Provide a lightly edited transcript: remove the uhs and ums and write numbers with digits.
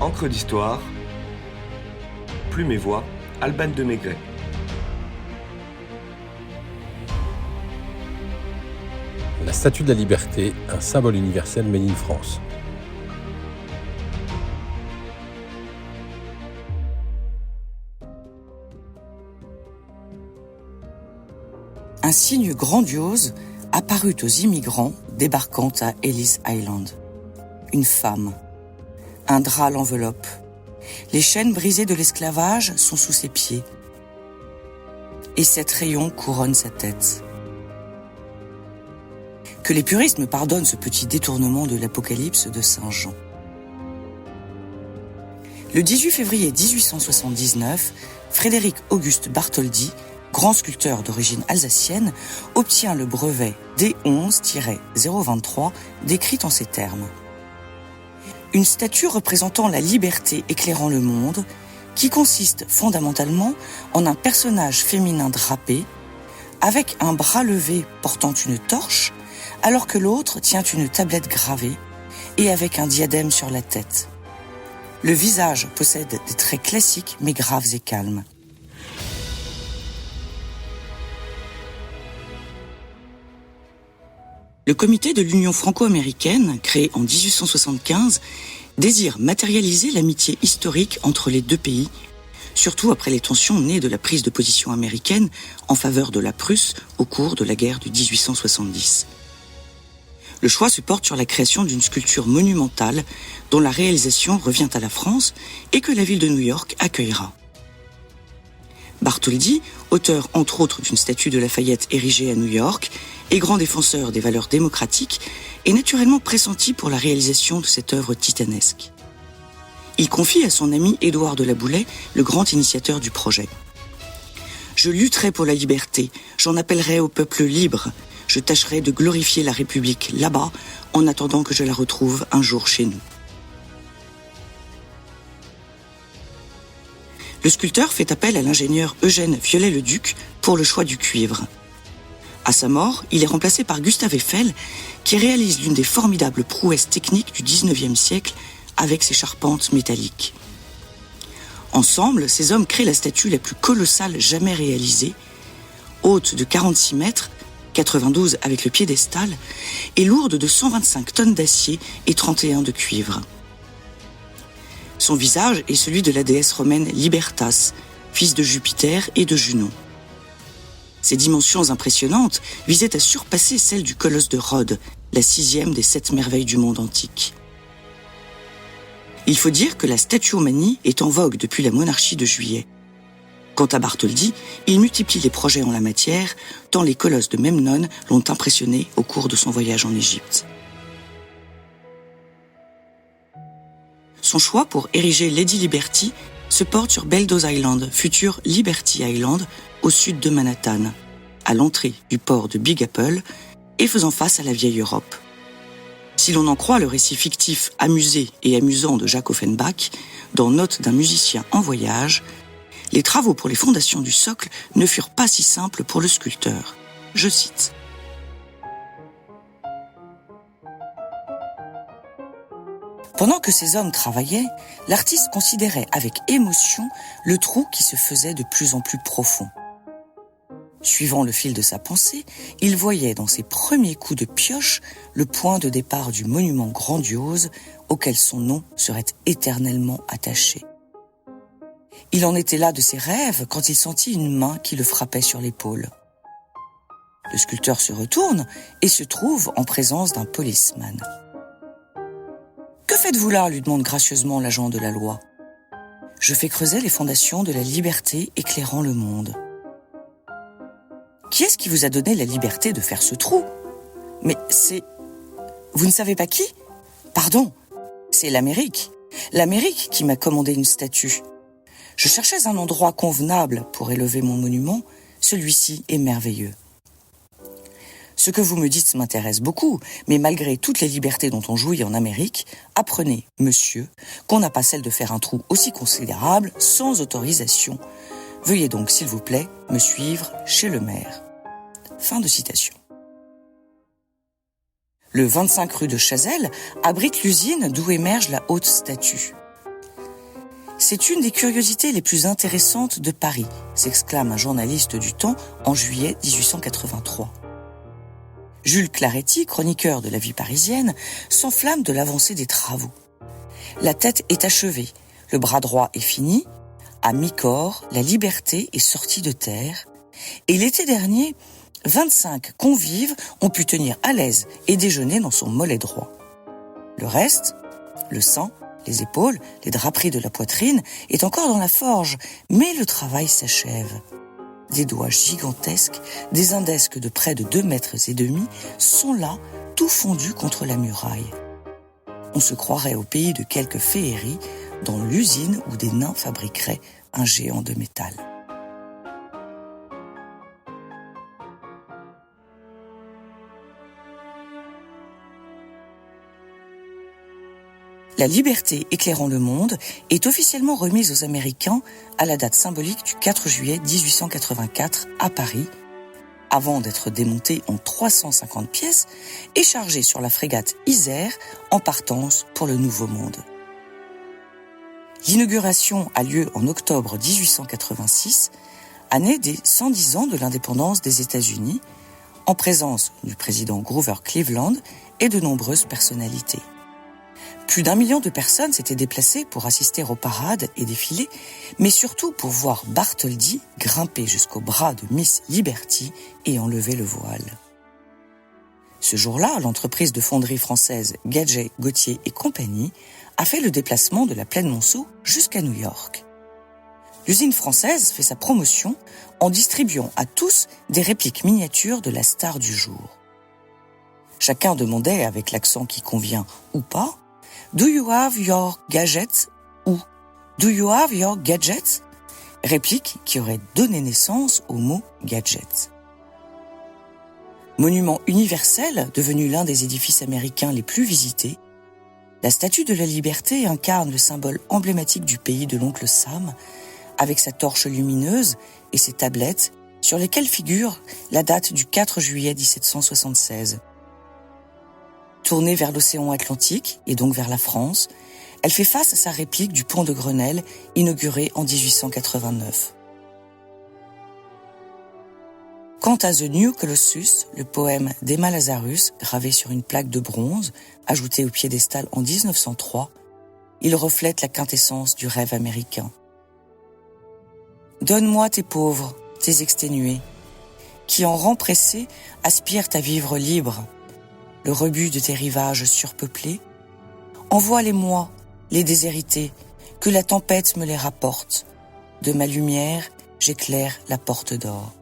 Encre d'histoire, Plume et Voix, Alban de Maigret. La Statue de la Liberté, un symbole universel made in France. Un signe grandiose apparut aux immigrants débarquant à Ellis Island. Une femme. Un drap l'enveloppe. Les chaînes brisées de l'esclavage sont sous ses pieds. Et cet rayon couronne sa tête. Que les puristes me pardonnent ce petit détournement de l'Apocalypse de Saint Jean. Le 18 février 1879, Frédéric Auguste Bartholdi, grand sculpteur d'origine alsacienne, obtient le brevet D11-023 décrit en ces termes. Une statue représentant la liberté éclairant le monde, qui consiste fondamentalement en un personnage féminin drapé, avec un bras levé portant une torche, alors que l'autre tient une tablette gravée et avec un diadème sur la tête. Le visage possède des traits classiques mais graves et calmes. Le comité de l'Union franco-américaine, créé en 1875, désire matérialiser l'amitié historique entre les deux pays, surtout après les tensions nées de la prise de position américaine en faveur de la Prusse au cours de la guerre de 1870. Le choix se porte sur la création d'une sculpture monumentale dont la réalisation revient à la France et que la ville de New York accueillera. Bartholdi, auteur entre autres d'une statue de Lafayette érigée à New York et grand défenseur des valeurs démocratiques, est naturellement pressenti pour la réalisation de cette œuvre titanesque. Il confie à son ami Édouard de La Boulaye, le grand initiateur du projet. « Je lutterai pour la liberté, j'en appellerai au peuple libre. Je tâcherai de glorifier la République là-bas, en attendant que je la retrouve un jour chez nous. » Le sculpteur fait appel à l'ingénieur Eugène Viollet-le-Duc pour le choix du cuivre. À sa mort, il est remplacé par Gustave Eiffel, qui réalise l'une des formidables prouesses techniques du XIXe siècle avec ses charpentes métalliques. Ensemble, ces hommes créent la statue la plus colossale jamais réalisée, haute de 46 mètres, 92 avec le piédestal, et lourde de 125 tonnes d'acier et 31 de cuivre. Son visage est celui de la déesse romaine Libertas, fils de Jupiter et de Junon. Ses dimensions impressionnantes visaient à surpasser celles du colosse de Rhodes, la 6e des 7 merveilles du monde antique. Il faut dire que la statuomanie est en vogue depuis la monarchie de Juillet. Quant à Bartholdi, il multiplie les projets en la matière, tant les colosses de Memnon l'ont impressionné au cours de son voyage en Égypte. Son choix pour ériger Lady Liberty se porte sur Bellows Island, futur Liberty Island, au sud de Manhattan, à l'entrée du port de Big Apple et faisant face à la vieille Europe. Si l'on en croit le récit fictif amusé et amusant de Jacques Offenbach, dans Notes d'un musicien en voyage, les travaux pour les fondations du socle ne furent pas si simples pour le sculpteur. Je cite. Pendant que ces hommes travaillaient, l'artiste considérait avec émotion le trou qui se faisait de plus en plus profond. Suivant le fil de sa pensée, il voyait dans ses premiers coups de pioche le point de départ du monument grandiose auquel son nom serait éternellement attaché. Il en était là de ses rêves quand il sentit une main qui le frappait sur l'épaule. Le sculpteur se retourne et se trouve en présence d'un policeman. « Que faites-vous là ?» lui demande gracieusement l'agent de la loi. « Je fais creuser les fondations de la liberté éclairant le monde. » « Qui est-ce qui vous a donné la liberté de faire ce trou ? » ?»« Mais c'est... Vous ne savez pas qui ? » ?»« Pardon, c'est l'Amérique. L'Amérique qui m'a commandé une statue. Je cherchais un endroit convenable pour élever mon monument. Celui-ci est merveilleux. Ce que vous me dites m'intéresse beaucoup, mais malgré toutes les libertés dont on jouit en Amérique, apprenez, monsieur, qu'on n'a pas celle de faire un trou aussi considérable sans autorisation. Veuillez donc, s'il vous plaît, me suivre chez le maire. Fin de citation. Le 25 rue de Chazelles abrite l'usine d'où émerge la haute statue. C'est une des curiosités les plus intéressantes de Paris, s'exclame un journaliste du Temps en juillet 1883. Jules Claretie, chroniqueur de la vie parisienne, s'enflamme de l'avancée des travaux. La tête est achevée, le bras droit est fini, à mi-corps, la liberté est sortie de terre, et l'été dernier, 25 convives ont pu tenir à l'aise et déjeuner dans son mollet droit. Le reste, le sang, les épaules, les draperies de la poitrine, est encore dans la forge, mais le travail s'achève. Des doigts gigantesques, des indesques de près de 2,5 mètres sont là, tout fondus contre la muraille. On se croirait au pays de quelques féeries, dans l'usine où des nains fabriqueraient un géant de métal. La liberté éclairant le monde est officiellement remise aux Américains à la date symbolique du 4 juillet 1884 à Paris, avant d'être démontée en 350 pièces et chargée sur la frégate Isère en partance pour le Nouveau Monde. L'inauguration a lieu en octobre 1886, année des 110 ans de l'indépendance des États-Unis, en présence du président Grover Cleveland et de nombreuses personnalités. Plus d'1 million de personnes s'étaient déplacées pour assister aux parades et défilés, mais surtout pour voir Bartholdi grimper jusqu'au bras de Miss Liberty et enlever le voile. Ce jour-là, l'entreprise de fonderie française Gadget, Gauthier et compagnie a fait le déplacement de la plaine Monceau jusqu'à New York. L'usine française fait sa promotion en distribuant à tous des répliques miniatures de la star du jour. Chacun demandait, avec l'accent qui convient ou pas, « Do you have your gadgets ?» ou « Do you have your gadgets ?» réplique qui aurait donné naissance au mot « gadget ». Monument universel, devenu l'un des édifices américains les plus visités, la Statue de la Liberté incarne le symbole emblématique du pays de l'oncle Sam, avec sa torche lumineuse et ses tablettes sur lesquelles figure la date du 4 juillet 1776. Tournée vers l'océan Atlantique, et donc vers la France, elle fait face à sa réplique du pont de Grenelle, inauguré en 1889. Quant à The New Colossus, le poème d'Emma Lazarus, gravé sur une plaque de bronze, ajouté au piédestal en 1903, il reflète la quintessence du rêve américain. Donne-moi tes pauvres, tes exténués, qui en rangs pressés aspirent à vivre libres, le rebut de tes rivages surpeuplés. Envoie-les-moi, les déshérités, que la tempête me les rapporte. De ma lumière, j'éclaire la porte d'or.